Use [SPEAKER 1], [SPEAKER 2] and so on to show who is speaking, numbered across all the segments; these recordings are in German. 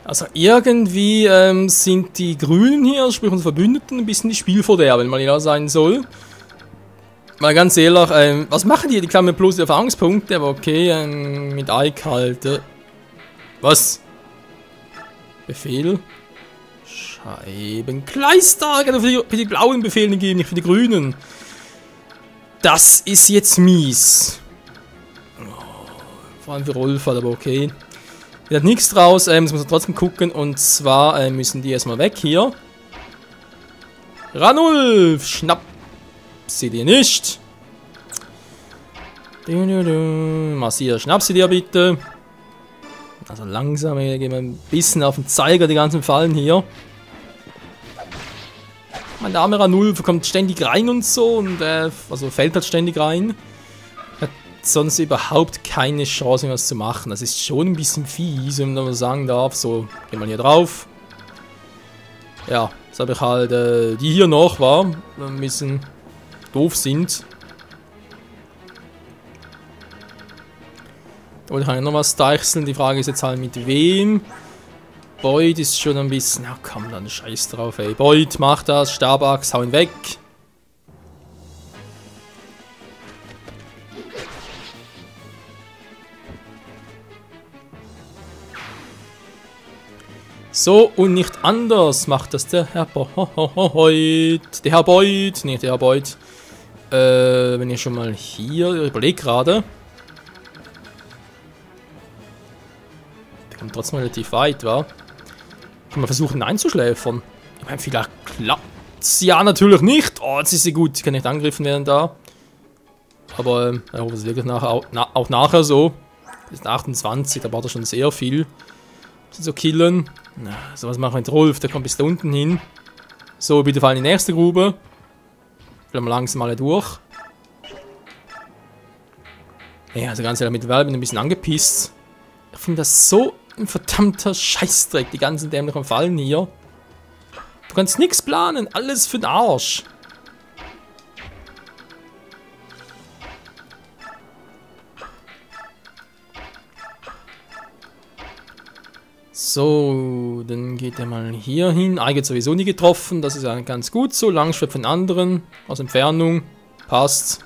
[SPEAKER 1] Also irgendwie sind die Grünen hier, sprich unsere Verbündeten, ein bisschen die Spielverderber, wenn man ja sein soll. Mal ganz ehrlich, was machen die? Die klauen mir bloß die Erfahrungspunkte, aber okay, mit Ike halt. Was? Befehl? Scheibenkleister! Für die blauen Befehle geben, nicht für die grünen. Das ist jetzt mies. Oh, vor allem für Rolf, aber okay. Wird nichts draus, muss man trotzdem gucken. Und zwar müssen die erstmal weg hier. Ranulf! Schnapp! Sie dir nicht. Massier, schnapp sie dir bitte. Also langsam, gehen wir ein bisschen auf den Zeiger, die ganzen Fallen hier. Mein armer Ranulf kommt ständig rein und so. Und also fällt halt ständig rein. Hat sonst überhaupt keine Chance, was zu machen. Das ist schon ein bisschen fies, wenn man sagen darf. So, gehen wir hier drauf. Ja, jetzt habe ich halt die hier noch, war ein bisschen doof sind. Oder kann ich noch was deichseln? Die Frage ist jetzt halt mit wem. Boyd ist schon ein bisschen... Ja komm dann, scheiß drauf ey. Boyd, mach das, Stabachs, hau ihn weg. So und nicht anders macht das der Herr Boyd. Der Herr Boyd, nicht der Herr Boyd. Wenn ihr schon mal hier, ich überlege gerade. Der kommt trotzdem relativ weit, wa? Kann man versuchen einzuschläfern. Ich meine, vielleicht klappt's ja natürlich nicht. Oh, jetzt ist sie gut, sie kann nicht angegriffen werden da. Aber ich hoffe, es wirklich auch nachher so. Das ist 28, da braucht er schon sehr viel. Sie zu killen. Na, so was machen wir mit Rolf, der kommt bis da unten hin. So, bitte fallen in die nächste Grube. Vielleicht mal langsam alle durch. Ja, also ganz ehrlich, mit Valve bin ich ein bisschen angepisst. Ich finde das so ein verdammter Scheißdreck, die ganzen dämlichen Fallen hier. Du kannst nichts planen, alles für den Arsch. So, dann geht er mal hier hin. Eigentlich sowieso nie getroffen, das ist ja ganz gut so. Langschwert von anderen, aus Entfernung. Passt.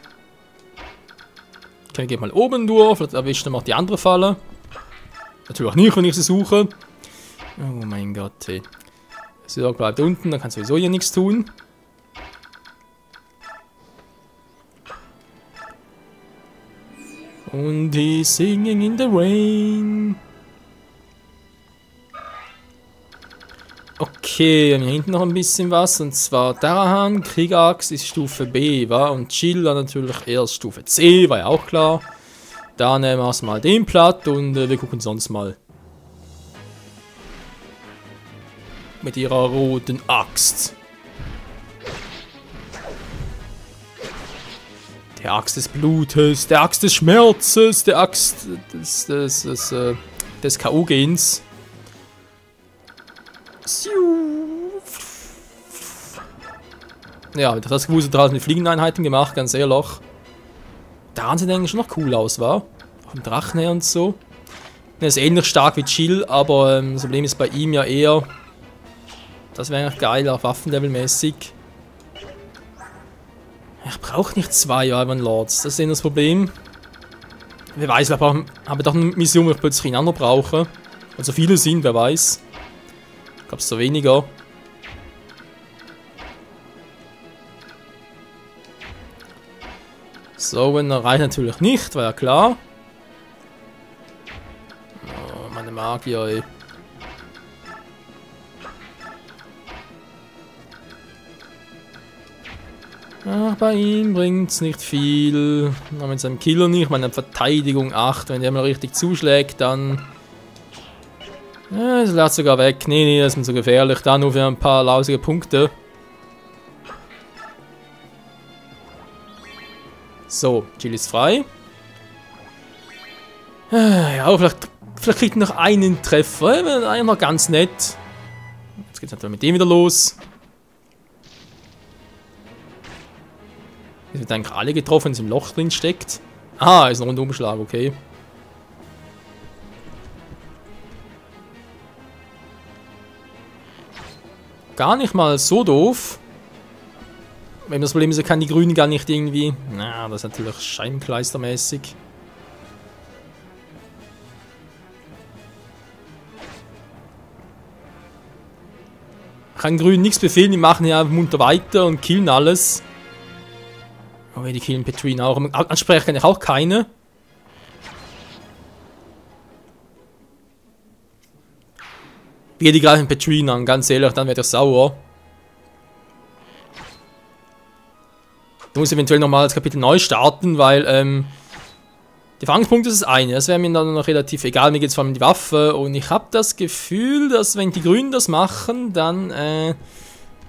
[SPEAKER 1] Okay, geht mal oben durch, vielleicht erwischt er noch die andere Falle. Natürlich auch nicht, wenn ich sie suche. Oh mein Gott, hey. So, bleibt unten, dann kann sowieso hier nichts tun. Und he's singing in the rain. Okay, hier hinten noch ein bisschen was, und zwar Darahan, Kriegax ist Stufe B, wa? Und Chill dann natürlich erst Stufe C, war ja auch klar. Dann nehmen wir erstmal den platt und wir gucken sonst mal. Mit ihrer roten Axt. Der Axt des Blutes, der Axt des Schmerzes, der Axt des K.O.-Gens. Ja, das gewusst, draußen die Fliegeneinheiten gemacht, ganz ehrlich. Da sieht eigentlich schon noch cool aus, war? Auch im Drachen her und so. Er ist ähnlich stark wie Chill, aber das Problem ist bei ihm ja eher. Das wäre eigentlich geil, auch Waffenlevel-mäßig. Ich brauche nicht 2 Iron Lords, das ist eher das Problem. Wer weiß, ich habe doch eine Mission, wo ich plötzlich einen anderen brauche. Also viele sind, wer weiß. Ich glaube, es so weniger. So, wenn er reicht natürlich nicht, war ja klar. Oh, meine Magier, ey. Ach, bei ihm bringt's nicht viel. Aber mit seinem Killer nicht, meine Verteidigung 8. Wenn der mal richtig zuschlägt, dann... Ja, das lässt sogar weg. Nee, das ist mir so gefährlich. Da nur für ein paar lausige Punkte. So, Jill ist frei. Ja, vielleicht kriegt er noch einen Treffer. Eigentlich noch ganz nett. Jetzt geht's natürlich mit dem wieder los. Jetzt wird eigentlich alle getroffen, wenn es im Loch drin steckt. Ah, ist ein Rundumschlag, okay. gar nicht mal so doof. Wenn das Problem ist, kann die Grünen gar nicht irgendwie... Na, das ist natürlich scheibenkleistermäßig. Kann Grün nichts befehlen, die machen ja munter weiter und killen alles. Aber die killen Petrine auch. Ansprechen kann ich auch keine. Wir die greifen Petrine an, ganz ehrlich, dann wird er sauer. Ich muss eventuell nochmal das Kapitel neu starten, weil der Fangpunkt ist das eine. Das wäre mir dann noch relativ egal. Mir geht es vor allem um die Waffe. Und ich habe das Gefühl, dass wenn die Grünen das machen, dann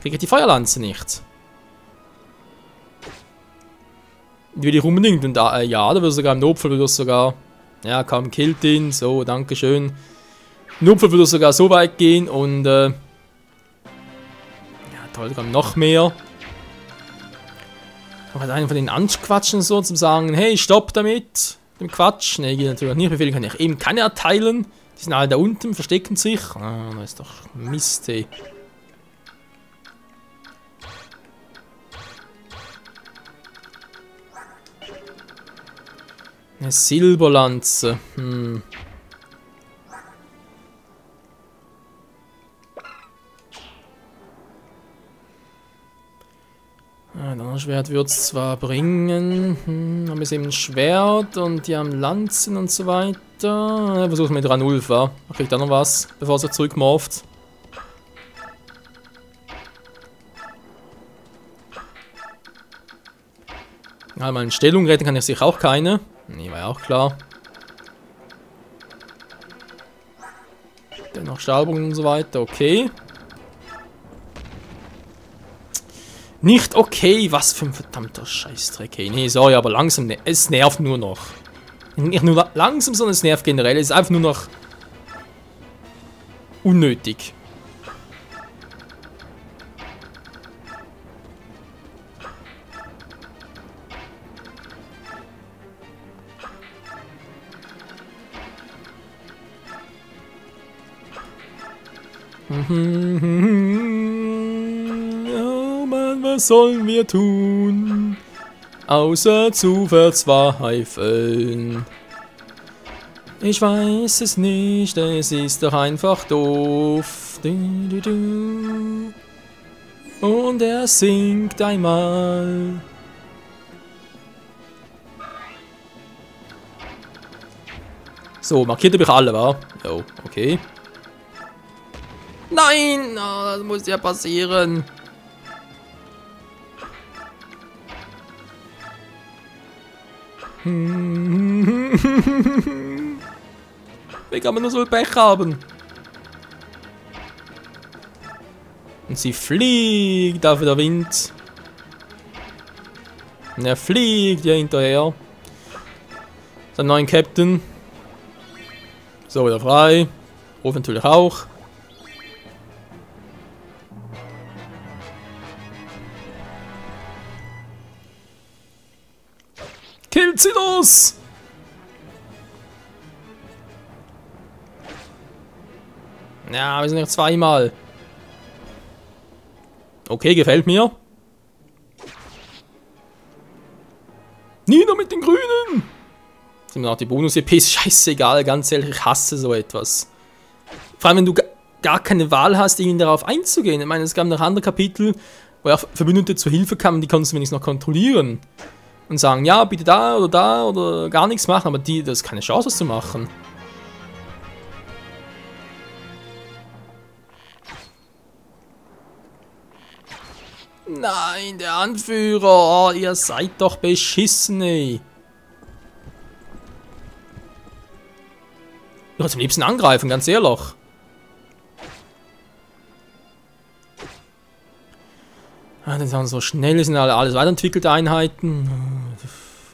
[SPEAKER 1] kriege ich die Feuerlanze nicht. Will ich unbedingt. Und ja, da würde sogar im Notfall würde es sogar... Ja, kaum killt ihn. So, dankeschön. Im Notfall würde es sogar so weit gehen. Und ja, toll, sogar noch mehr. Aber einen von den anquatschen so, zum sagen, hey, stopp damit. Dem Quatsch. Ne, geht natürlich nicht. Befehle kann ich eben keine erteilen. Die sind alle da unten, verstecken sich. Ah, das ist doch Mist, ey. Eine Silberlanze. Ja, ein Schwert wird es zwar bringen, haben wir eben ein Schwert und die haben Lanzen und so weiter. Ja, versuchen wir mit Ranulfa. Kriegt da noch was, bevor er zurückmorft. Ja, mal in Stellung retten kann ich sicher auch keine. Nee, war ja auch klar. Dann noch Stahlbogen und so weiter, okay. Nicht okay, was für ein verdammter Scheißdreck. Hey, nee, sorry, aber langsam, es nervt nur noch. Nicht nur langsam, sondern es nervt generell. Es ist einfach nur noch unnötig. Was sollen wir tun, außer zu verzweifeln? Ich weiß es nicht, es ist doch einfach doof. Und er singt einmal. So, markiert habe ich alle, wa? Jo, okay. Nein, oh, das muss ja passieren. Wie kann man nur so viel Pech haben? Und sie fliegt auf der Wind. Und er fliegt ja hinterher. Sein neuen Captain. So, wieder frei. Ruf natürlich auch. Killt sie los! Ja, wir sind noch zweimal. Okay, gefällt mir. Nieder mit den Grünen! Sind wir noch die Bonus-EPs? Scheißegal, ganz ehrlich, ich hasse so etwas. Vor allem, wenn du gar keine Wahl hast, irgendwie darauf einzugehen. Ich meine, es gab noch andere Kapitel, wo auch Verbündete zur Hilfe kamen, die konntest du wenigstens noch kontrollieren. Und sagen, ja, bitte da oder gar nichts machen, aber das ist keine Chance, das zu machen. Nein, der Anführer, oh, ihr seid doch beschissen, ey. Ich würde am liebsten angreifen, ganz ehrlich. Ah, dann sind so schnell, sind alles weiterentwickelte Einheiten.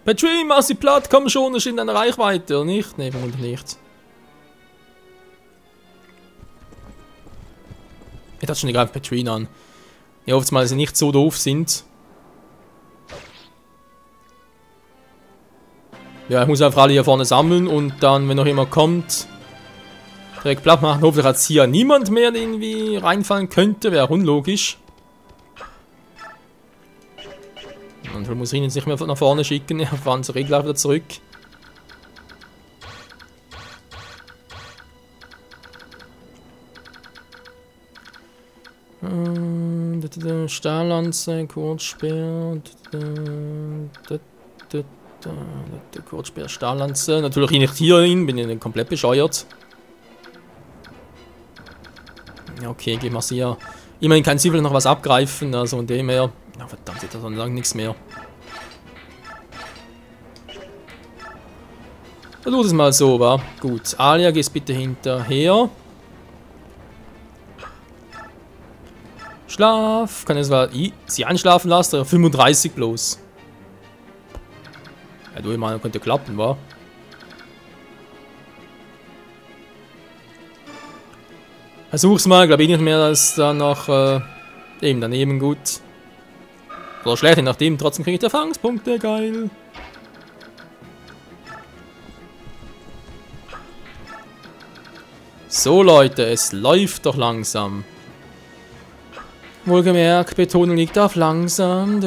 [SPEAKER 1] Petrine, mach sie platt, komm schon, das ist in deiner Reichweite, oder nicht? Ne, vermutlich nicht. Ich dachte schon, ich greife Petrine an. Ich hoffe mal, dass sie nicht so doof sind. Ja, ich muss einfach alle hier vorne sammeln und dann, wenn noch jemand kommt, Direkt platt machen. Hoffentlich hat hier niemand mehr irgendwie reinfallen könnte. Wäre unlogisch. Und wir müssen ihn jetzt nicht mehr nach vorne schicken. Wir fahren zur Regel wieder zurück. Stahllanze, Kurzspeer. Kurzspeer, Stahllanze. Natürlich nicht hier hin, bin ich komplett bescheuert. Okay, gehen wir hier. Immerhin kann sie vielleicht noch was abgreifen, also von dem her. Ja, verdammt, jetzt hat er lange nichts mehr. Versuch das mal so, wa? Gut, Alia, gehst bitte hinterher. Schlaf, kann jetzt mal sie einschlafen lassen, 35 bloß. Ja, du, ich meine, könnte klappen, wa? Versuch's mal, glaube ich nicht mehr, dass da noch eben daneben gut. Oder schlecht, je nachdem, trotzdem kriege ich Erfahrungspunkte, geil. So Leute, es läuft doch langsam. Wohlgemerkt, Betonung liegt auf langsam.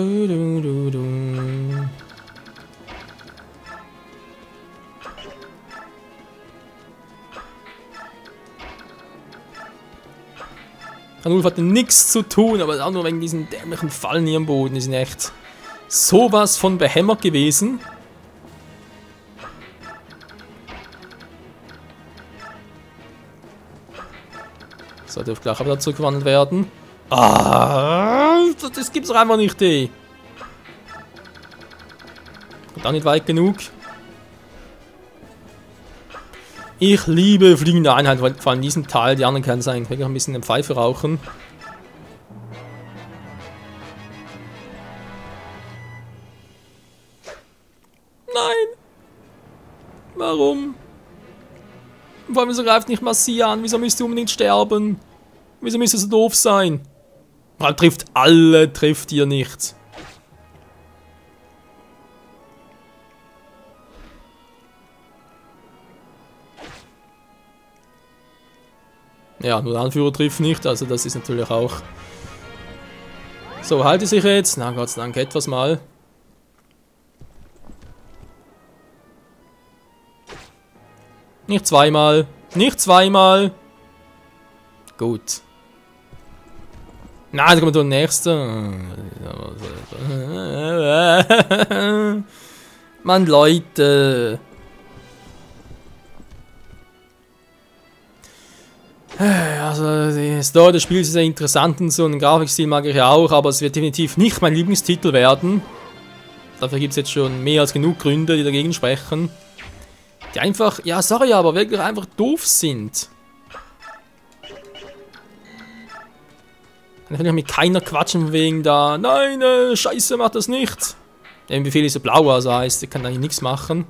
[SPEAKER 1] Hanulf hatte nichts zu tun, aber auch nur wegen diesen dämlichen Fallen hier am Boden. Die sind echt sowas von behämmert gewesen. So, dürfte gleich wieder zurückgewandelt werden. Ah, das gibt's doch einfach nicht, ey. Und auch nicht weit genug. Ich liebe fliegende Einheiten, vor allem in diesem Teil. Die anderen können sein, wirklich ein bisschen den Pfeife rauchen. Nein! Warum? Vor allem, wieso greift nicht Massia an? Wieso müsst ihr unbedingt sterben? Wieso müsst ihr so doof sein? Man trifft alle, trifft ihr nicht. Ja, nur der Anführer trifft nicht, also das ist natürlich auch... So, halte sich jetzt. Na, Gott sei Dank etwas mal. Nicht zweimal. Nicht zweimal. Gut. Na, da kommt der nächste. Mann, Leute. Also, die Story des Spiels ist sehr interessant und so, einen Grafikstil mag ich auch, aber es wird definitiv nicht mein Lieblingstitel werden. Dafür gibt es jetzt schon mehr als genug Gründe, die dagegen sprechen. Die einfach, ja sorry, aber wirklich einfach doof sind. Dann will ich mit keiner quatschen wegen da, nein, scheiße, mach das nicht. Der Befehl ist so blau, also heißt, der kann eigentlich nichts machen.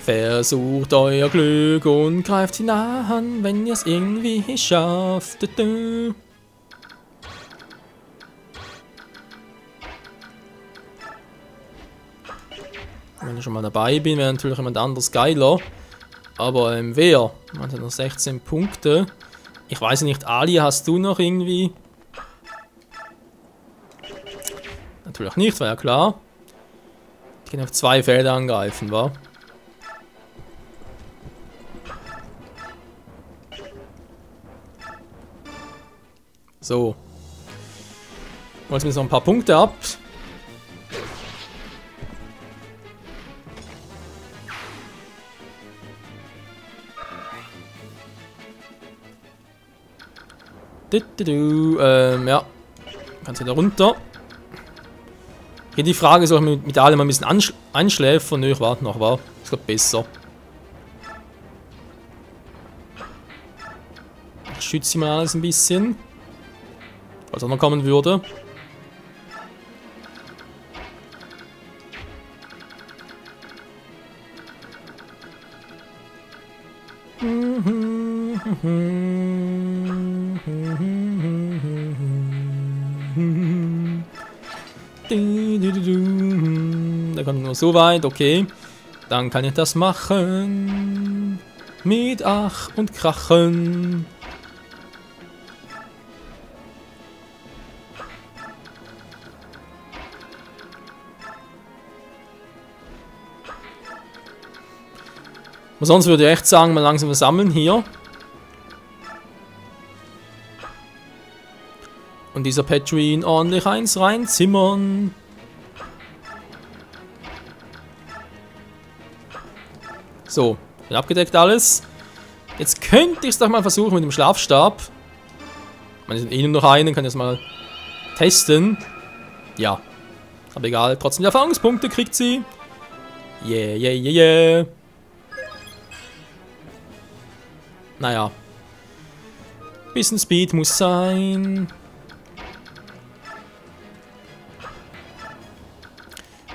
[SPEAKER 1] Versucht euer Glück und greift ihn an, wenn ihr es irgendwie schafft. Wenn ich schon mal dabei bin, wäre natürlich jemand anderes geiler. Aber wer? Man hat noch 16 Punkte. Ich weiß nicht, Ali, hast du noch irgendwie? Natürlich nicht, war ja klar. Ich kann auf 2 Felder angreifen, wa? So. Holen wir jetzt noch ein paar Punkte ab. Ja. Kannst wieder runter. Hier die Frage, soll ich mit allem ein bisschen einschläfern? Nö, ich warte noch, war. Ist glaube besser. Ich schütze mal alles ein bisschen. Falls er noch kommen würde. Da kommt nur so weit, okay. Dann kann ich das machen. Mit Ach und Krachen. Aber sonst würde ich echt sagen, mal langsam sammeln hier. Und dieser Petrine ordentlich eins reinzimmern. So, bin abgedeckt alles. Jetzt könnte ich es doch mal versuchen mit dem Schlafstab. Man ist eh nur noch einen, kann ich das mal testen. Ja, aber egal, trotzdem die Erfahrungspunkte kriegt sie. Yeah, yeah, yeah, yeah. Naja. Bisschen Speed muss sein.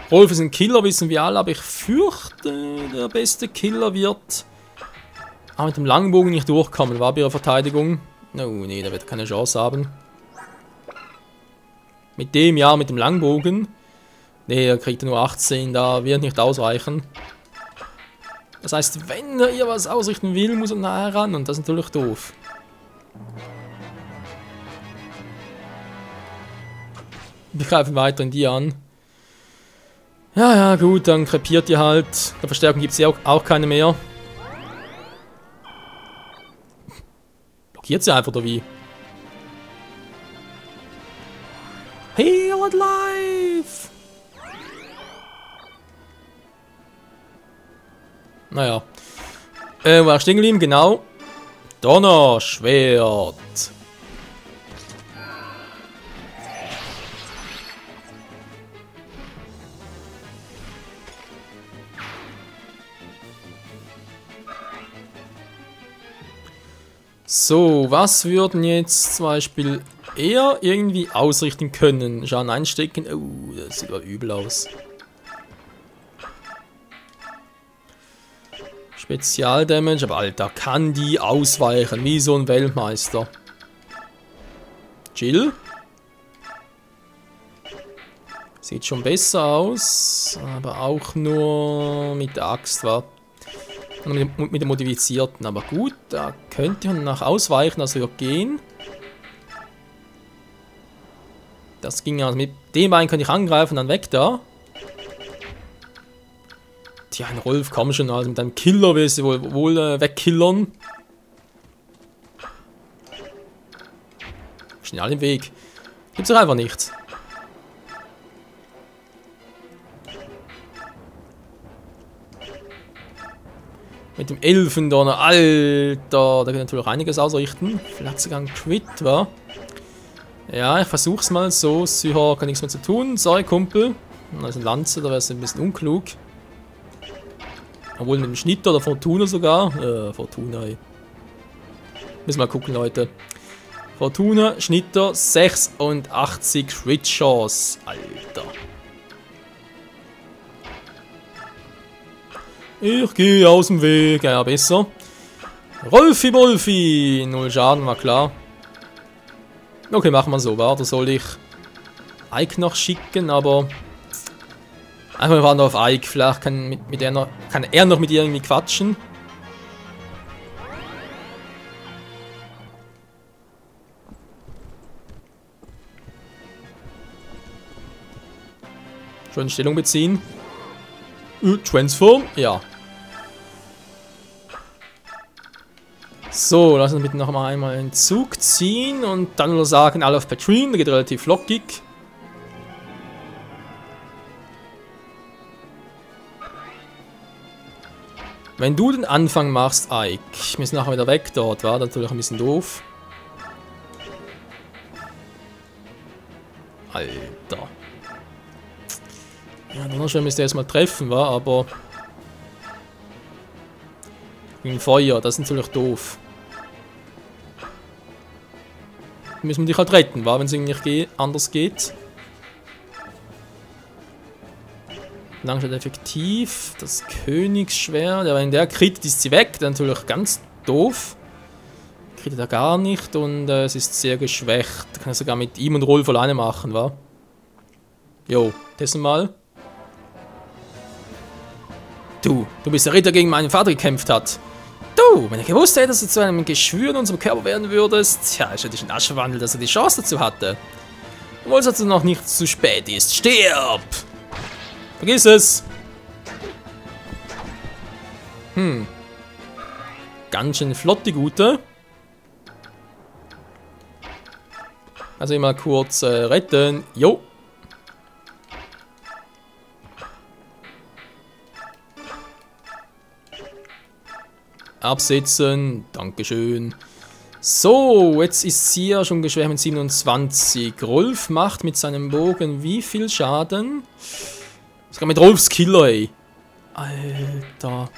[SPEAKER 1] Rolf ist ein Killer, wissen wir alle, aber ich fürchte, der beste Killer wird mit dem Langbogen nicht durchkommen. War bei ihrer Verteidigung. Oh nee, der wird keine Chance haben. Mit dem, ja, mit dem Langbogen. Nee, er kriegt nur 18, da wird nicht ausreichen. Das heißt, wenn er ihr was ausrichten will, muss er nahe ran und das ist natürlich doof. Wir greifen weiter in die an. Ja, ja, gut, dann krepiert ihr halt. Der Verstärkung gibt es ja auch keine mehr. Blockiert sie einfach, oder wie? Heal and Life! Naja. War stehen geblieben, genau. Donnerschwert. So, was würden jetzt zum Beispiel eher irgendwie ausrichten können? Schaden einstecken. Oh, das sieht aber übel aus. Spezialdamage, aber Alter, kann die ausweichen, wie so ein Weltmeister. Jill. Sieht schon besser aus, aber auch nur mit der Axt, war. Und mit dem Modifizierten, aber gut, da könnte man nach ausweichen, also wir gehen. Das ging ja, also mit dem Bein könnte ich angreifen, dann weg da. Tja, ein Rolf, komm schon, also mit einem Killer willst du wohl wegkillern. Schnell im Weg. Gibt's doch einfach nichts. Mit dem Elfendonner, Alter, da kann ich natürlich einiges ausrichten. Vielleicht sogar ein Crit, wa? Ja, ich versuch's mal so. Sicher kann nichts mehr zu tun. Sorry, Kumpel. Das ist ein Lanze, da wäre es ein bisschen unklug. Obwohl mit dem Schnitter oder Fortuna sogar. Fortuna, ey. Müssen wir mal gucken, Leute. Fortuna, Schnitter, 86 Crit Chance. Alter. Ich gehe aus dem Weg. Ja, besser. Rolfi Bolfi. 0 Schaden, war klar. Okay, machen wir so. Warte, soll ich Ike noch schicken, aber einfach mal auf Ike. Vielleicht kann er noch mit ihr irgendwie quatschen. Schon Stellung beziehen. Transform? Ja. So, lassen wir bitte noch einmal einen Zug ziehen und dann nur sagen, alle auf Petrine, der geht relativ flockig. Wenn du den Anfang machst, Ike, wir sind nachher wieder weg dort, war natürlich ein bisschen doof. Alter. Ja, Donnerschwert müsste erstmal treffen, war, aber gegen Feuer, das ist natürlich doof. Müssen wir dich halt retten, war, wenn es irgendwie anders geht. Langschwert effektiv, das Königsschwert, ja, wenn der Crit ist sie weg, dann natürlich ganz doof. redet er gar nicht und es ist sehr geschwächt. Kann er sogar mit ihm und Rolf alleine machen, wa? Jo, dessen mal. Du bist der Ritter, gegen meinen Vater gekämpft hat. Du, wenn ich gewusst hätte, dass du zu einem Geschwür in unserem Körper werden würdest, tja, ich hätte dich in Asche verwandelt, dass er die Chance dazu hatte. Obwohl es also noch nicht zu spät ist. Stirb! Vergiss es! Ganz schön flott, die Gute. Also immer kurz retten. Jo! Absetzen. Dankeschön. So, jetzt ist sie ja schon geschwächt mit 27. Rolf macht mit seinem Bogen wie viel Schaden? Sogar mit Rolfs Killer, ey. Alter.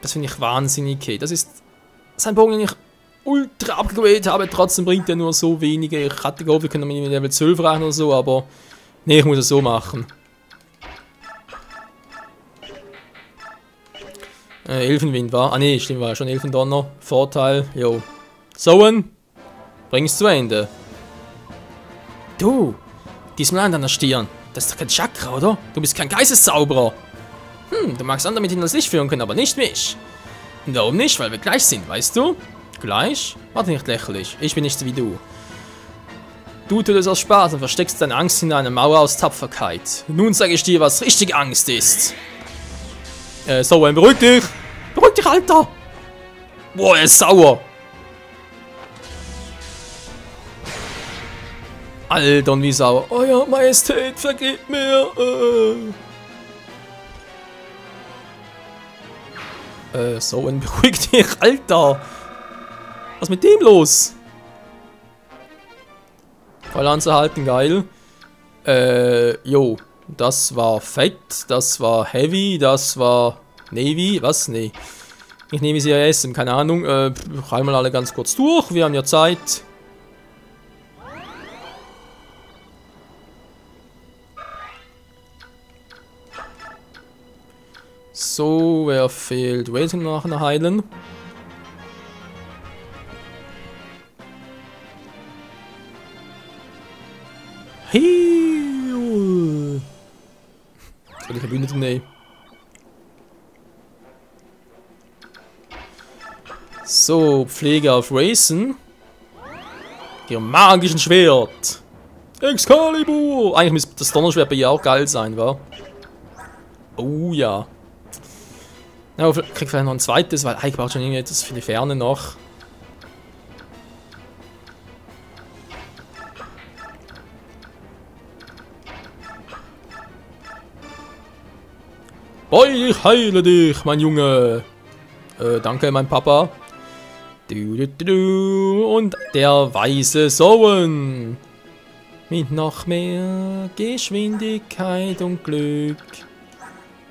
[SPEAKER 1] Das finde ich wahnsinnig, okay. Das ist sein Bogen, den ich ultra abgegradet habe. Trotzdem bringt er nur so wenige. Ich hatte gehofft, wir können mit Level 12 reichen oder so, aber nee, ich muss es so machen. Elfenwind war. Ah ne, stimmt, war ja schon Elfendonner. Vorteil, jo. Soen, bring's zu Ende. Du, diesmal an deiner Stirn. Das ist doch kein Chakra, oder? Du bist kein Geisteszauberer. Du magst andere mit ihnen das Licht führen können, aber nicht mich. Warum nicht? Weil wir gleich sind, weißt du? Gleich? Warte nicht lächerlich. Ich bin nicht so wie du. Du tust es aus Spaß und versteckst deine Angst in einer Mauer aus Tapferkeit. Nun sage ich dir, was richtig Angst ist. Soen, beruhig dich! Beruhig dich, Alter! Boah, er ist sauer! Alter, und wie sauer. Euer Majestät, vergebt mir! Soen, beruhig dich, Alter! Was ist mit dem los? Voll anzuhalten, geil. Jo. Das war fett, das war heavy, das war Navy, was? Nee. Ich nehme sie ja essen, keine Ahnung. Rein mal alle ganz kurz durch, wir haben ja Zeit. So, wer fehlt? Waiting nachher heilen. Die Verbündeten, nee. So, Pflege auf Racen. Ihr magischen Schwert. Excalibur. Eigentlich müsste das Donnerschwert bei ihr auch geil sein, wa? Oh ja. Ja, krieg vielleicht noch ein zweites, weil ich brauche schon irgendwie etwas für die Ferne noch. Boy, ich heile dich, mein Junge. Danke, mein Papa. Und der weiße Soen. Mit noch mehr Geschwindigkeit und Glück.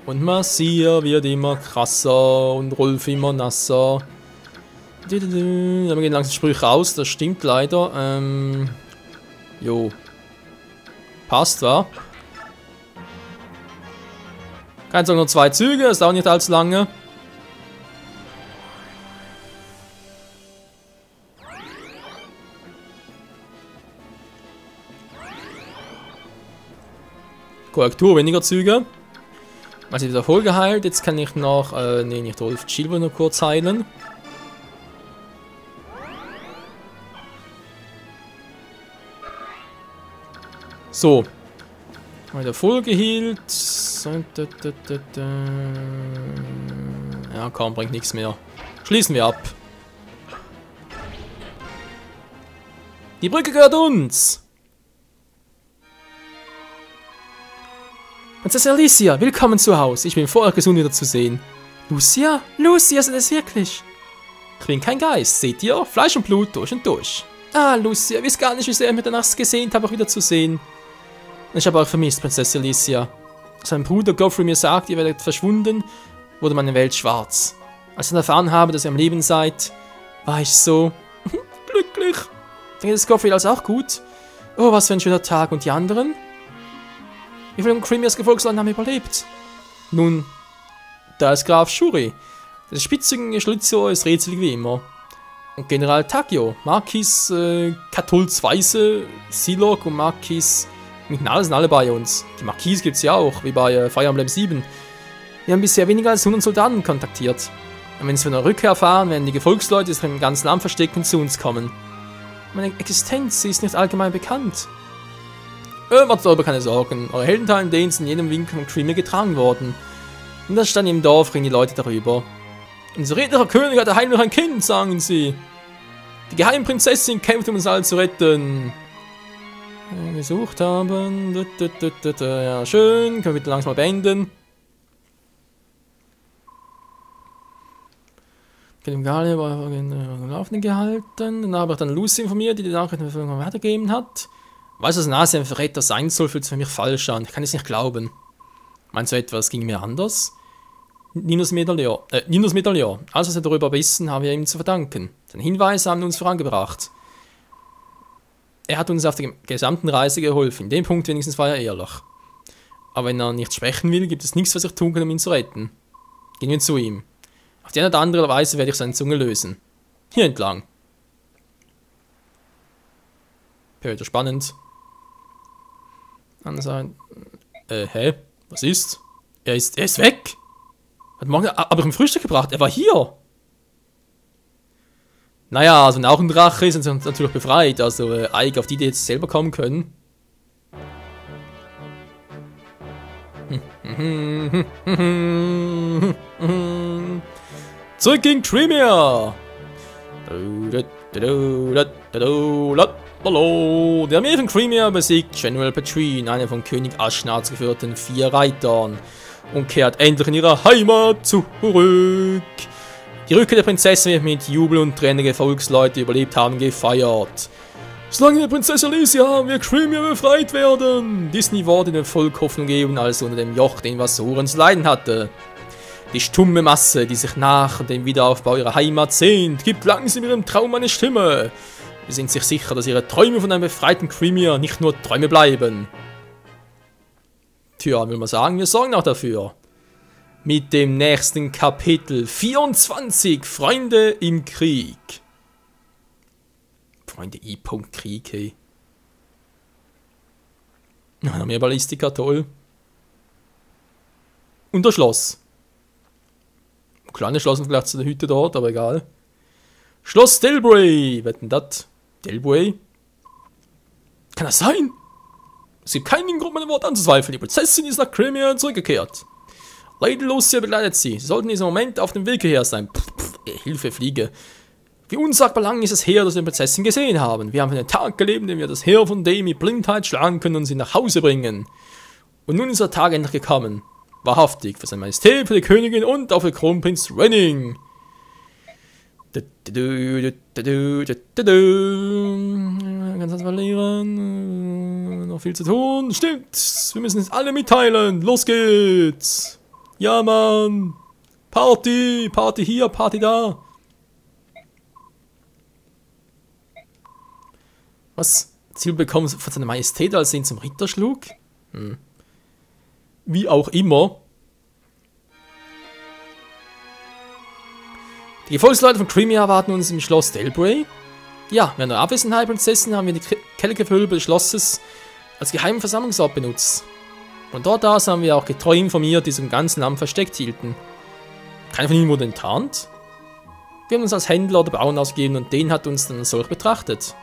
[SPEAKER 1] Und Marcia wird immer krasser und Rolf immer nasser. Da gehen langsam Sprüche raus, das stimmt leider. Jo. Passt, wa? Keine Sorge, nur 2 Züge, das dauert nicht allzu lange. Korrektur, weniger Züge. Also wieder voll geheilt. Jetzt kann ich noch, nee, nicht Rolf, Chilvo nur kurz heilen. So. Wieder voll geheilt. Ja, komm, bringt nichts mehr. Schließen wir ab. Die Brücke gehört uns. Prinzessin Alicia, willkommen zu Hause. Ich bin froh, euch gesund wieder zu sehen. Lucia? Lucia, sind es wirklich? Ich bin kein Geist, seht ihr? Fleisch und Blut, durch und durch. Ah, Lucia, ihr wisst gar nicht, wie sehr ich mich danach gesehnt habe, auch wieder zu sehen. Ich habe euch vermisst, Prinzessin Alicia. Sein Bruder Geoffrey mir sagt, ihr werdet verschwunden, wurde meine Welt schwarz. Als ich dann erfahren habe, dass ihr am Leben seid, war ich so glücklich. Denkt es Geoffrey also auch gut? Oh, was für ein schöner Tag. Und die anderen? Wie viele Cremias Gefolgsleute haben überlebt? Nun, da ist Graf Shuri. Der spitzige Schlitzohr ist rätselig wie immer. Und General Takio, Marquis Katulz Weise, Silok und Marquis Mignal sind alle bei uns. Die Marquis gibt es ja auch, wie bei Fire Emblem 7. Wir haben bisher weniger als 100 Soldaten kontaktiert. Und wenn sie von der Rückkehr erfahren, werden die Gefolgsleute, die sich im ganzen Land verstecken, zu uns kommen. Meine Existenz ist nicht allgemein bekannt. Macht darüber keine Sorgen. Eure Heldentaten sind in jedem Winkel von Creamy getragen worden. Und das stand im Dorf, reden die Leute darüber. Unser redlicher König hatte heimlich ein Kind, sagen sie. Die Geheimprinzessin kämpft, um uns alle zu retten. Gesucht haben. Ja, schön. Können wir bitte langsam mal beenden. Dem Gallier war am Laufenden gehalten. Dann habe ich dann Lucy informiert, die Nachricht weitergegeben hat. Weiß, dass Nase ein Verräter sein soll, fühlt sich für mich falsch an. Ich kann es nicht glauben. Meinst du etwas ging mir anders? Ninos Medaillon. Alles, was wir darüber wissen, haben wir ihm zu verdanken. Seine Hinweise haben uns vorangebracht. Er hat uns auf der gesamten Reise geholfen. In dem Punkt wenigstens war er ehrlich. Aber wenn er nicht sprechen will, gibt es nichts, was ich tun kann, um ihn zu retten. Gehen wir zu ihm. Auf die eine oder andere Weise werde ich seine Zunge lösen. Hier entlang. Wieder spannend. Hä? Was ist? Er ist weg! Hat morgen aber ich ihm Frühstück gebracht, er war hier! Naja, also auch ein Drache ist uns natürlich befreit, also eigentlich auf die jetzt selber kommen können. Zurück in Tremere! Die Armee von Tremere besiegt General Petrine, eine von König Aschnaz geführten 4 Reitern, und kehrt endlich in ihre Heimat zurück. Die Rückkehr der Prinzessin wird mit Jubel und Tränen der Volksleute, die überlebt haben, gefeiert. Solange wir Prinzessin Alicia haben, wird Tremere befreit werden. Disney wurde dem Volk Hoffnung geben, als unter dem Joch der Invasoren zu leiden hatte. Die stumme Masse, die sich nach dem Wiederaufbau ihrer Heimat sehnt, gibt langsam ihrem Traum eine Stimme. Wir sind sich sicher, dass ihre Träume von einem befreiten Tremere nicht nur Träume bleiben. Tja, will man sagen, wir sorgen auch dafür. Mit dem nächsten Kapitel 24, Freunde im Krieg. Freunde I.Krieg, hey. Noch mehr Ballistika, toll. Und das Schloss. Kleines Schloss im Vergleich zu der Hütte dort, aber egal. Schloss Delbray. Wetten das? Delbray? Kann das sein? Es gibt keinen Grund, meine Worte anzuzweifeln. Die Prinzessin ist nach Tremere zurückgekehrt. Lady Lucia begleitet sie. Sie sollten in diesem Moment auf dem Weg hierher sein. Hilfe, Fliege. Wie unsagbar lang ist es her, dass wir die Prinzessin gesehen haben. Wir haben einen Tag gelebt, in dem wir das Heer von Day mit Blindheit schlagen können und sie nach Hause bringen. Und nun ist der Tag endlich gekommen. Wahrhaftig, für seine Majestät, für die Königin und auch für Kronprinz Renning. Ganz was verlieren. Noch viel zu tun. Stimmt, wir müssen es alle mitteilen. Los geht's. Ja, Mann. Party. Party hier, Party da. Was? Ziel bekommen von seiner Majestät, als er ihn zum Ritter schlug? Wie auch immer. Die Gefolgsleute von Tremere erwarten uns im Schloss Delbray. Ja, während der Abwesenheit der Prinzessin haben wir die Kelchgewölbe des Schlosses als geheimen Versammlungsort benutzt. Und dort aus haben wir auch getreu informiert, die sich im ganzen Land versteckt hielten. Keiner von ihnen wurde enttarnt. Wir haben uns als Händler oder Bauern ausgegeben und den hat uns dann solch betrachtet.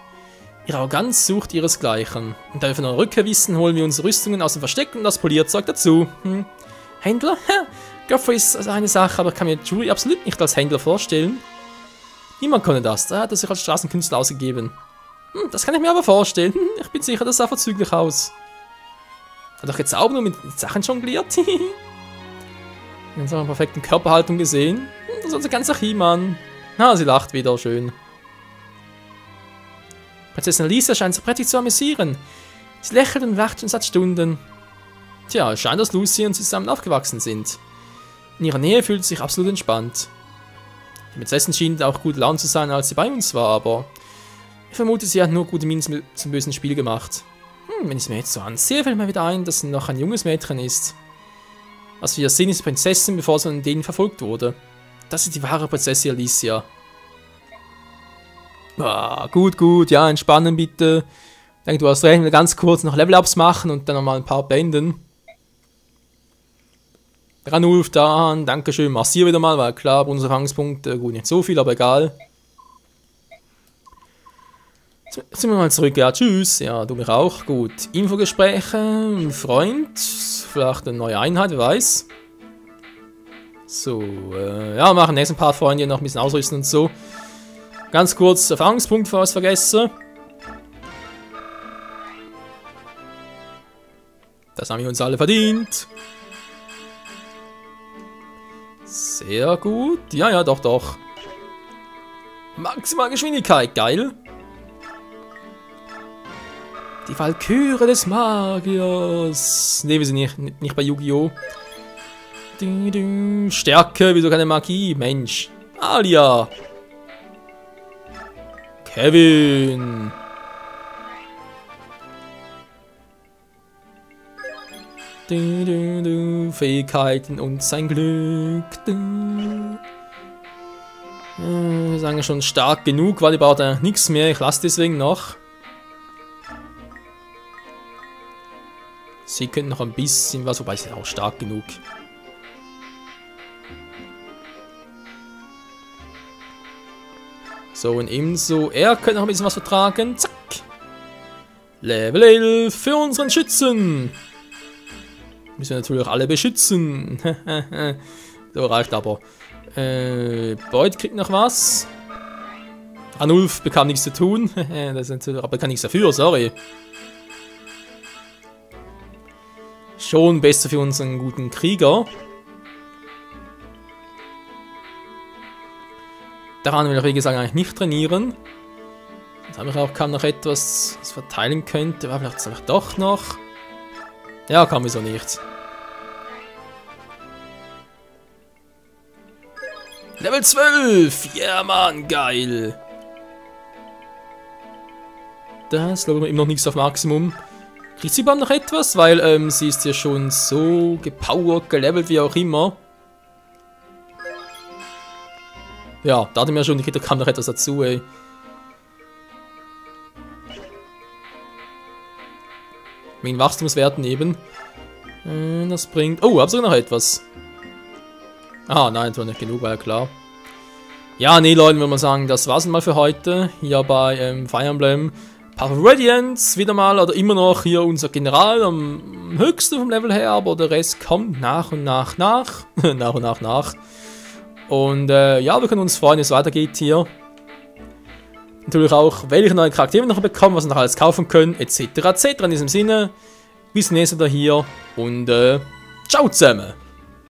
[SPEAKER 1] Ihre Arroganz sucht ihresgleichen. Und da wir von einer Rückkehr wissen, holen wir unsere Rüstungen aus dem Versteck und das Polierzeug dazu. Händler? Godfrey ist also eine Sache, aber ich kann mir Julie absolut nicht als Händler vorstellen. Niemand konnte das, da hat er sich als Straßenkünstler ausgegeben. Das kann ich mir aber vorstellen. Ich bin sicher, das sah vorzüglich aus. Hat doch jetzt auch nur mit Sachen jongliert. Wir haben so eine perfekte Körperhaltung gesehen. Das ist unser ganzer He-Man. Na, sie lacht wieder, schön. Prinzessin Alicia scheint sich prächtig zu amüsieren. Sie lächelt und lacht schon seit Stunden. Tja, es scheint, dass Lucy und sie zusammen aufgewachsen sind. In ihrer Nähe fühlt sie sich absolut entspannt. Die Prinzessin schien auch gut Laune zu sein, als sie bei uns war, aber ich vermute, sie hat nur gute Mienen zum bösen Spiel gemacht. Wenn ich es mir jetzt so ansehe, fällt mir wieder ein, dass sie noch ein junges Mädchen ist. Was wir sehen, ist die Prinzessin, bevor sie von denen verfolgt wurde. Das ist die wahre Prinzessin Alicia. Ah, gut, gut, ja, entspannen bitte. Ich denke, du hast recht, ganz kurz noch Level-Ups machen und dann nochmal ein paar beenden. Ranulf, Dan, dankeschön, massier wieder mal, weil klar, Bonuserfahrungspunkte, gut, nicht so viel, aber egal. Jetzt sind wir mal zurück, ja, tschüss, ja, du mich auch, gut. Infogespräche, ein Freund, vielleicht eine neue Einheit, wer weiß. So, ja, wir machen nächsten Part Freunde noch ein bisschen ausrüsten und so. Ganz kurz, Erfahrungspunkt, bevor ich es vergesse. Das haben wir uns alle verdient. Sehr gut. Ja, ja, doch, doch. Maximal Geschwindigkeit, geil. Die Walküre des Magiers. Ne, wir sind nicht bei Yu-Gi-Oh! Stärke, wieso keine Magie? Mensch. Alia. Kevin. Fähigkeiten und sein Glück. Wir sagen schon stark genug, weil ich brauche da nichts mehr. Ich lasse deswegen noch. Sie könnten noch ein bisschen was, wobei sie sind auch stark genug. So, und ebenso, er könnte noch ein bisschen was vertragen. Zack. Level 11 für unseren Schützen. Müssen wir natürlich alle beschützen. So, reicht aber. Beut kriegt noch was. Ranulf bekam nichts zu tun. Aber kann nichts dafür, sorry. Schon besser für unseren guten Krieger. Daran will ich, wie gesagt, eigentlich nicht trainieren. Jetzt habe ich auch kaum noch etwas, was verteilen könnte. Aber vielleicht doch noch. Ja, kann wieso nicht. Level 12! Ja, Mann, geil! Das glaube ich immer noch nichts auf Maximum. Kriegt sie überhaupt noch etwas? Weil sie ist ja schon so gepowert, gelevelt, wie auch immer. Ja, da hatte mir schon, da kam noch etwas dazu, ey. Wegen Wachstumswerten eben. Das bringt... Oh, hab sogar noch etwas. Ah, nein, das war nicht genug, war ja klar. Ja, nee, Leute, würde man sagen, das war's mal für heute. Hier bei Fire Emblem. Path of Radiance, wieder mal, oder immer noch hier unser General am höchsten vom Level her, aber der Rest kommt nach und nach. nach und nach. Und ja, wir können uns freuen, wie es weitergeht hier. Natürlich auch, welche neue Charaktere wir noch bekommen, was wir noch alles kaufen können, etc. etc. In diesem Sinne, bis nächstes Mal hier und ciao zusammen!